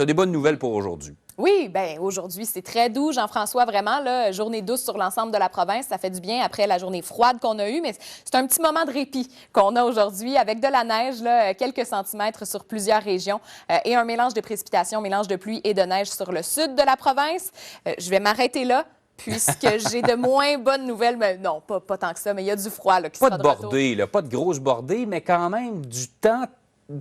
Tu as des bonnes nouvelles pour aujourd'hui. Oui, bien aujourd'hui, c'est très doux, Jean-François, vraiment, là, journée douce sur l'ensemble de la province. Ça fait du bien après la journée froide qu'on a eue, mais c'est un petit moment de répit qu'on a aujourd'hui avec de la neige, là, quelques centimètres sur plusieurs régions et un mélange de précipitations, mélange de pluie et de neige sur le sud de la province. Je vais m'arrêter là. Puisque j'ai de moins bonnes nouvelles. Mais non, pas tant que ça, mais il y a du froid là, qui sera de retour. Pas de bordée, là, pas de grosse bordée, mais quand même du temps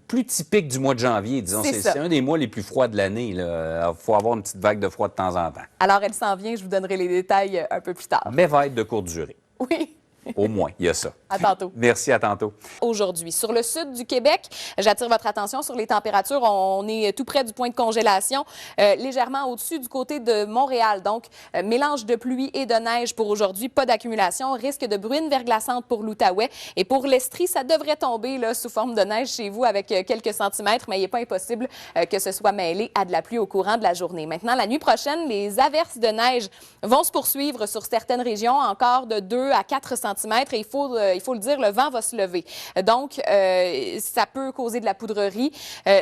plus typique du mois de janvier, disons. C'est un des mois les plus froids de l'année. Il faut avoir une petite vague de froid de temps en temps. Alors, elle s'en vient, je vous donnerai les détails un peu plus tard. Mais va être de courte durée. Oui. Au moins, il y a ça. À tantôt. Merci, à tantôt. Aujourd'hui, sur le sud du Québec, j'attire votre attention sur les températures. On est tout près du point de congélation, légèrement au-dessus du côté de Montréal. Donc, mélange de pluie et de neige pour aujourd'hui. Pas d'accumulation. Risque de bruine verglaçante pour l'Outaouais. Et pour l'Estrie, ça devrait tomber là, sous forme de neige chez vous avec quelques centimètres, mais il n'est pas impossible que ce soit mêlé à de la pluie au courant de la journée. Maintenant, la nuit prochaine, les averses de neige vont se poursuivre sur certaines régions, encore de 2 à 4 centimètres. Et il faut le dire, le vent va se lever. Donc, ça peut causer de la poudrerie.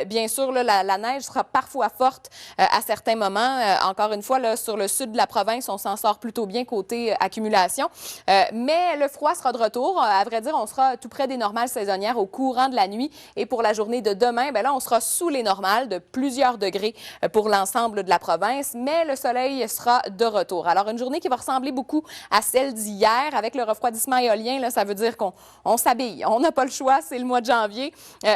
Bien sûr, là, la neige sera parfois forte à certains moments. Encore une fois, là, sur le sud de la province, on s'en sort plutôt bien côté accumulation. Mais le froid sera de retour. À vrai dire, on sera tout près des normales saisonnières au courant de la nuit. Et pour la journée de demain, bien là, on sera sous les normales de plusieurs degrés pour l'ensemble de la province. Mais le soleil sera de retour. Alors, une journée qui va ressembler beaucoup à celle d'hier avec le refroidissement éolien, là, ça veut dire qu'on s'habille. On n'a pas le choix, c'est le mois de janvier.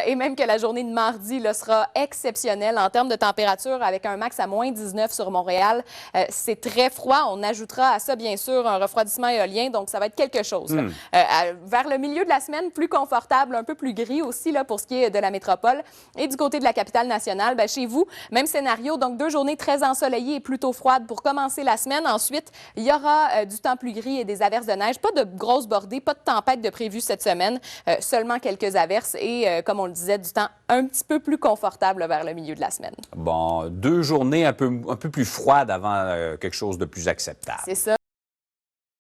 Et même que la journée de mardi là, sera exceptionnelle en termes de température avec un max à moins 19 sur Montréal. C'est très froid. On ajoutera à ça, bien sûr, un refroidissement éolien. Donc, ça va être quelque chose. Vers le milieu de la semaine, plus confortable, un peu plus gris aussi là, pour ce qui est de la métropole. Et du côté de la capitale nationale, bien, chez vous, même scénario. Donc, 2 journées très ensoleillées et plutôt froides pour commencer la semaine. Ensuite, il y aura du temps plus gris et des averses de neige. Pas de grosses bordées, pas de tempête de prévu cette semaine, seulement quelques averses et, comme on le disait, du temps un petit peu plus confortable vers le milieu de la semaine. Bon, 2 journées un peu plus froides avant quelque chose de plus acceptable. C'est ça.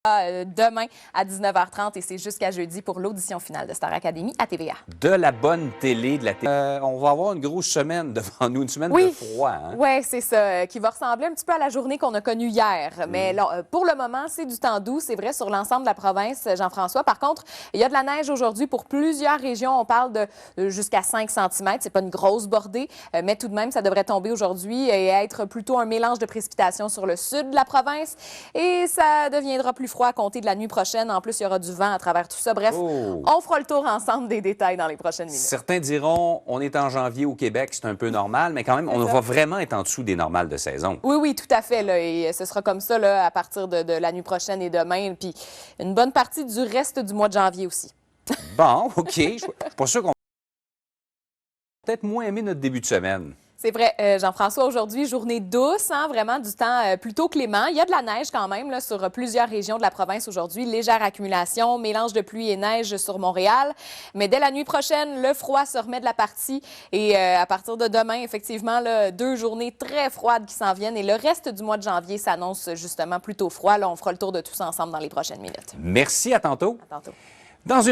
Demain à 19h30 et c'est jusqu'à jeudi pour l'audition finale de Star Academy à TVA. De la bonne télé, de la télé. On va avoir une grosse semaine devant nous, une semaine de froid. Hein? Oui, c'est ça, qui va ressembler un petit peu à la journée qu'on a connue hier. Mais là, pour le moment, c'est du temps doux, c'est vrai, sur l'ensemble de la province, Jean-François. Par contre, il y a de la neige aujourd'hui pour plusieurs régions. On parle de jusqu'à 5 cm. C'est pas une grosse bordée, mais tout de même, ça devrait tomber aujourd'hui et être plutôt un mélange de précipitations sur le sud de la province. Et ça deviendra plus froid à compter de la nuit prochaine. En plus, il y aura du vent à travers tout ça. Bref, on fera le tour ensemble des détails dans les prochaines minutes. Certains diront, on est en janvier au Québec, c'est un peu normal, mais quand même, on va vraiment être en dessous des normales de saison. Oui, oui, tout à fait. Là, et ce sera comme ça là, à partir de la nuit prochaine et demain. Puis une bonne partie du reste du mois de janvier aussi. Bon, OK. Je suis pas sûr qu'on va peut-être moins aimer notre début de semaine. C'est vrai, Jean-François, aujourd'hui, journée douce, hein, vraiment du temps plutôt clément. Il y a de la neige quand même là, sur plusieurs régions de la province aujourd'hui. Légère accumulation, mélange de pluie et neige sur Montréal. Mais dès la nuit prochaine, le froid se remet de la partie. Et à partir de demain, effectivement, là, 2 journées très froides qui s'en viennent. Et le reste du mois de janvier s'annonce justement plutôt froid. Là, on fera le tour de tout ça ensemble dans les prochaines minutes. Merci, à tantôt. À tantôt. Dans une